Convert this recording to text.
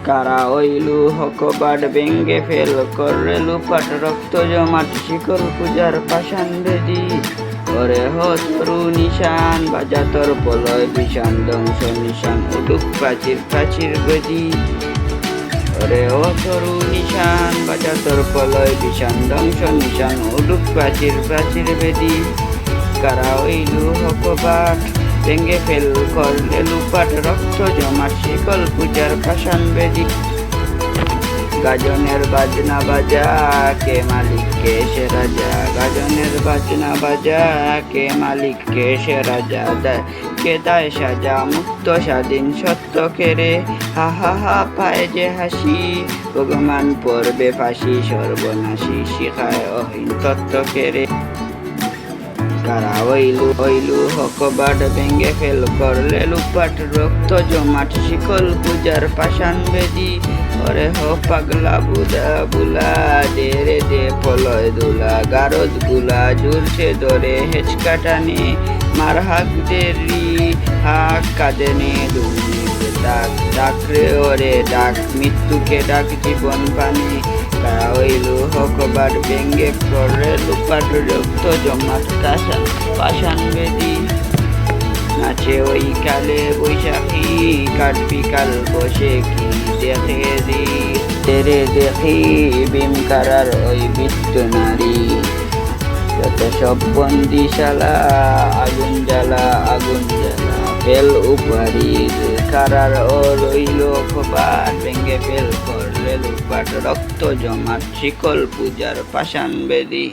কারা হইলু হকবাট ভেঙ্গে ফেল করে লুপাট রক্ত জমাট শিকল পূজার পাষাণ বেদি ওরে হ তরু নিশান বাজা তোর পলয় বিষান ধ্বংস নিশান উডুক প্রাচীর প্রাচীর বেদি ওরে ও তরু নিশান বাজা তোর পলয় বিষান ধ্বংস নিশান উডুক প্রাচীর প্রাচীর বেদি কারা হইলু হকবাট ভেঙ্গে ফেল করলে লুপাট রক্ত জমাট শিকল পূজার পাষাণ বেদি গাজনের বাজনা বাজা কে মালিক কে সে রাজা গাজনের বাজনা বাজা কে মালিক কে সে রাজা কে দায় সাজা মুক্ত স্বাধীন সত্য কেরে হা হা হা পায় যে হাসি ভগবান পড়বে ফাঁসি সর্বনাশী শিখায় অহীন তত্ত্ব কেরে কারা হইলু হকবাট ভেঙ্গে ফেল করলে লুপাট রক্ত জমাট শিকল পূজার পাষাণ বেদি ওরে হো পাগলা বুদা বুলা দে রে দে পলয় দুলা গারদ গুলা জুলছে ধরে হেচকা টানে মার হাক দেরি হাক কাঁদেনে দুর্নীতি ডাক ডাক রে ওরে ডাক মৃত্যুকে ডাক জীবন পানে কারা হইলু হকবাট ভেঙ্গে করলে লুপাট রক্ত জমাট পাষাণ বেদি নাচে ওই কালে বৈশাখী কাটবি কাল বসে কি দেখে দি তেরে দেখি বিম কারার ওই বৃত্ত নারী যত সব বন্দিশালা আগুন জ্বালা ফেল উপারি কারার ও রইল খোবার ভেঙ্গে ফেল করলে লুপাট রক্ত জমাট শিকল পূজার পাষাণ বেদি।